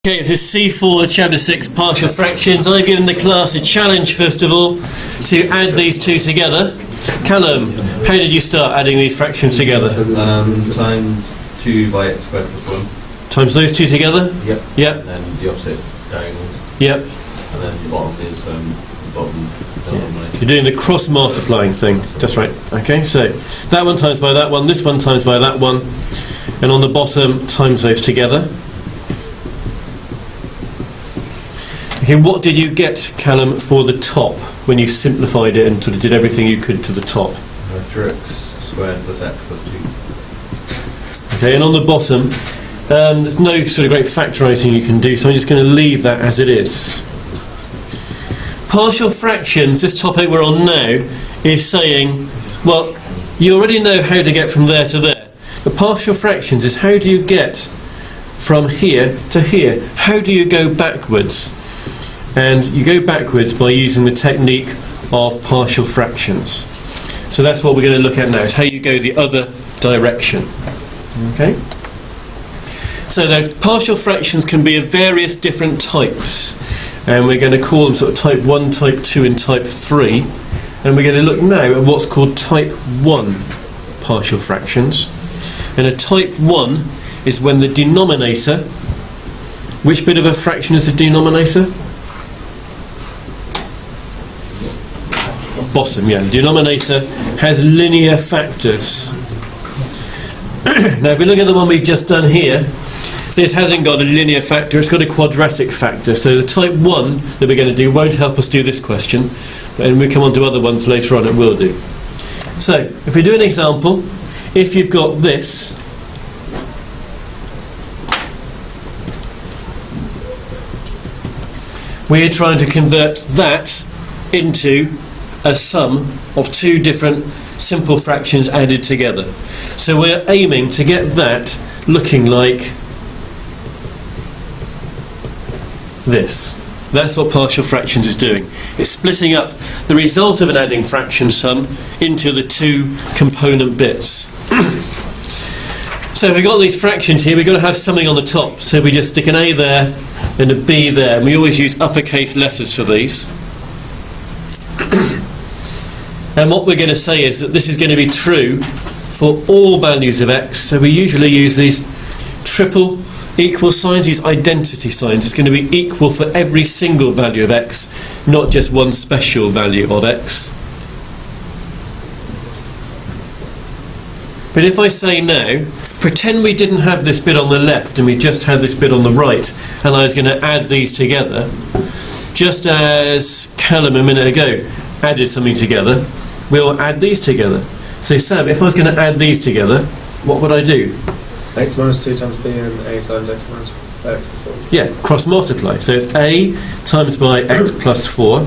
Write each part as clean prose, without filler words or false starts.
Okay, this is C4, Chapter 6, Partial Fractions. I've given the class a challenge, first of all, to add these two together. Callum, how did you start adding these fractions together? Times 2 by x squared plus 1. Times those two together? Yep. Yep. And then the opposite diagonals. Yep. And then the bottom is bottom. You're doing the cross multiplying thing. That's right. Okay, so that one times by that one, this one times by that one, and on the bottom times those together. Okay, what did you get, Callum, for the top when you simplified it and sort of did everything you could to the top? 3x squared plus x plus 2. Okay, and on the bottom, there's no sort of great factorising you can do, so I'm just going to leave that as it is. Partial fractions, this topic we're on now, is saying, well, you already know how to get from there to there. But partial fractions is how do you get from here to here? How do you go backwards? And you go backwards by using the technique of partial fractions. So that's what we're going to look at now, is how you go the other direction. Okay? So the partial fractions can be of various different types, and we're going to call them sort of type 1, type 2 and type 3, and we're going to look now at what's called type 1 partial fractions. And a type 1 is when the denominator, which bit of a fraction is the denominator? Bottom, yeah. The denominator has linear factors. Now, if we look at the one we've just done here, this hasn't got a linear factor, it's got a quadratic factor. So the type 1 that we're going to do won't help us do this question, and we come on to other ones later on, it will do. So, if we do an example, if you've got this, we're trying to convert that into a sum of two different simple fractions added together. So we're aiming to get that looking like this. That's what partial fractions is doing. It's splitting up the result of an adding fraction sum into the two component bits. So if we've got these fractions here, we've got to have something on the top. So we just stick an A there and a B there. And we always use uppercase letters for these. And what we're going to say is that this is going to be true for all values of x. So we usually use these triple equal signs, these identity signs. It's going to be equal for every single value of x, not just one special value of x. But if I say now, pretend we didn't have this bit on the left and we just had this bit on the right, and I was going to add these together, just as Callum a minute ago added something together, we'll add these together. So Sam, if I was going to add these together, what would I do? X minus 2 times B and A times X minus X plus 4. Yeah, cross multiply. So it's A times by X plus 4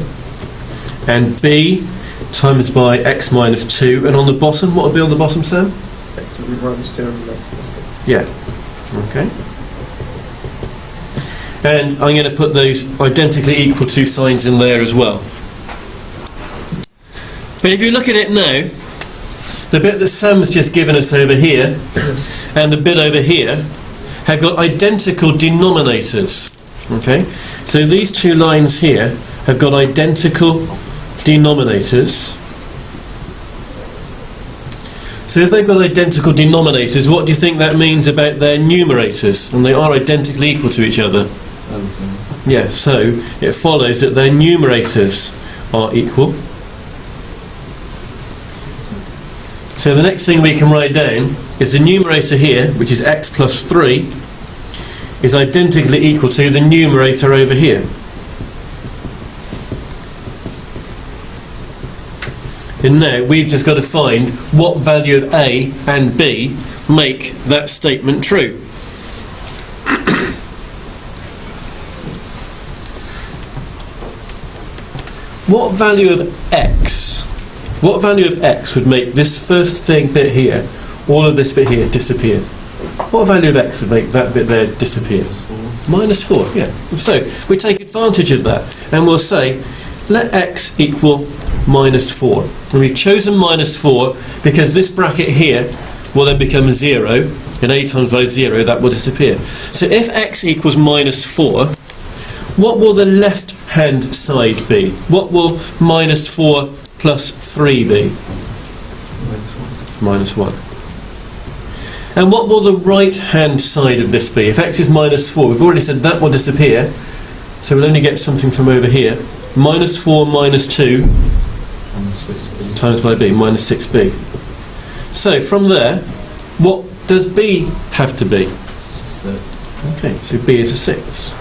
and B times by X minus 2, and on the bottom, what would be on the bottom, Sam? X minus 2 and X plus 4. Yeah. Okay. And I'm going to put those identically equal to signs in there as well. But if you look at it now, the bit that Sam's just given us over here and the bit over here have got identical denominators. Okay? So these two lines here have got identical denominators. So if they've got identical denominators, what do you think that means about their numerators? And they are identically equal to each other. Yeah, so it follows that their numerators are equal. So the next thing we can write down is the numerator here, which is x plus 3, is identically equal to the numerator over here. And now we've just got to find what value of A and B make that statement true. What value of x? What value of x would make this first bit here, all of this bit here, disappear? What value of x would make that bit there disappear? Minus 4, yeah. So we take advantage of that and we'll say, let x equal minus 4. And we've chosen minus 4 because this bracket here will then become 0 and a times by 0, that will disappear. So if x equals minus 4, what will the left-hand side be? What will minus 4 plus 3 be? Minus 1. And what will the right-hand side of this be? If x is minus 4, we've already said that will disappear, so we'll only get something from over here. Minus 4 minus 2 times by b, minus 6b. So from there, what does b have to be? Okay, so b is a 6.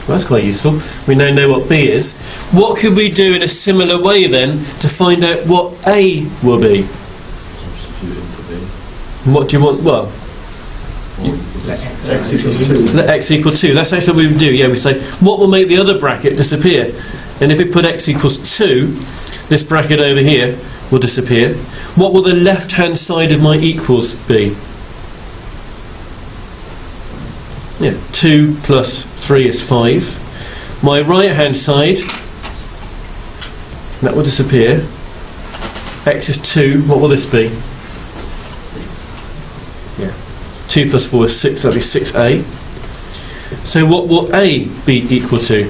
Well, that's quite useful. We now know what b is. What could we do in a similar way then to find out what a will be? And what do you want? Well, X equals 2. let x equal 2. That's actually what we would do. Yeah, we say, what will make the other bracket disappear? And if we put x equals 2, this bracket over here will disappear. What will the left-hand side of my equals be? Yeah, 2 plus 3 is 5. My right-hand side, that will disappear. X is 2. What will this be? 2 plus 4 is 6, that'll be 6a. So what will a be equal to?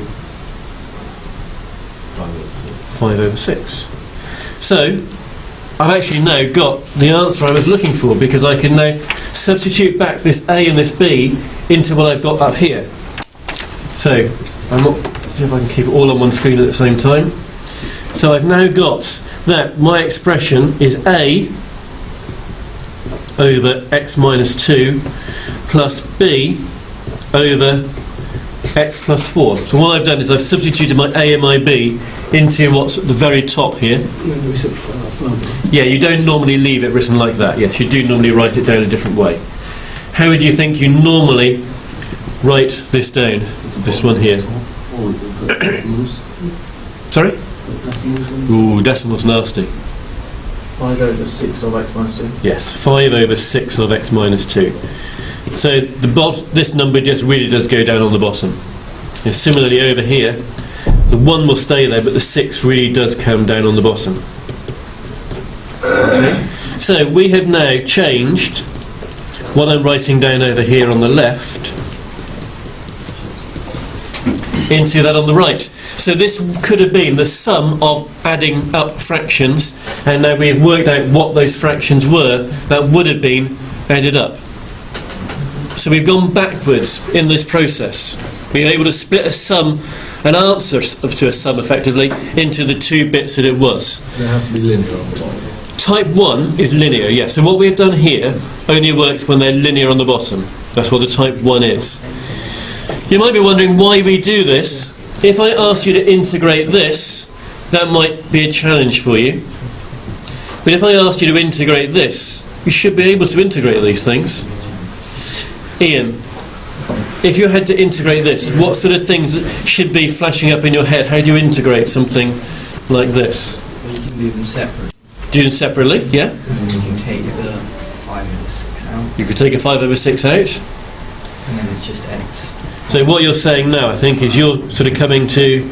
5 over 6. So I've actually now got the answer I was looking for, because I can now substitute back this a and this b into what I've got up here. So see if I can keep it all on one screen at the same time. So I've now got that my expression is a over x minus 2 plus b over x plus 4. So what I've done is I've substituted my a and my b into what's at the very top here. Yeah, you don't normally leave it written like that. Yes, you do normally write it down a different way. How would you think you normally write this down? This one here. Sorry? Ooh, decimal's nasty. 5 over 6 of x minus 2. Yes, 5 over 6 of x minus 2. So this number just really does go down on the bottom. And similarly over here, the 1 will stay there, but the 6 really does come down on the bottom. Okay. So we have now changed what I'm writing down over here on the left into that on the right. So this could have been the sum of adding up fractions, and now we've worked out what those fractions were that would have been added up. So we've gone backwards in this process. We were able to split a sum, an answer to a sum effectively, into the two bits that it was. It has to be linear on the bottom. Type 1 is linear, yes. So what we've done here only works when they're linear on the bottom. That's what the type 1 is. You might be wondering why we do this. If I asked you to integrate this, that might be a challenge for you. But if I asked you to integrate this, you should be able to integrate these things. Ian, if you had to integrate this, what sort of things should be flashing up in your head? How do you integrate something like this? Well, you can do them separately. Do them separately, yeah? And you can take the 5 over 6 out, You could take a 5 over 6 out. and then it's just x. So what you're saying now, I think, is you're sort of coming to...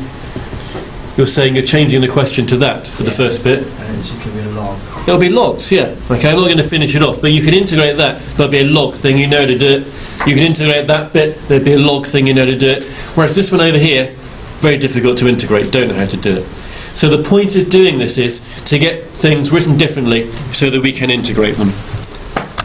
You're saying you're changing the question to that for the first bit. And it's just going to be a log. It'll be logs, yeah. Okay, I'm not going to finish it off, but you can integrate that. There'll be a log thing, you know how to do it. You can integrate that bit, there'll be a log thing, you know how to do it. Whereas this one over here, very difficult to integrate, don't know how to do it. So the point of doing this is to get things written differently so that we can integrate them.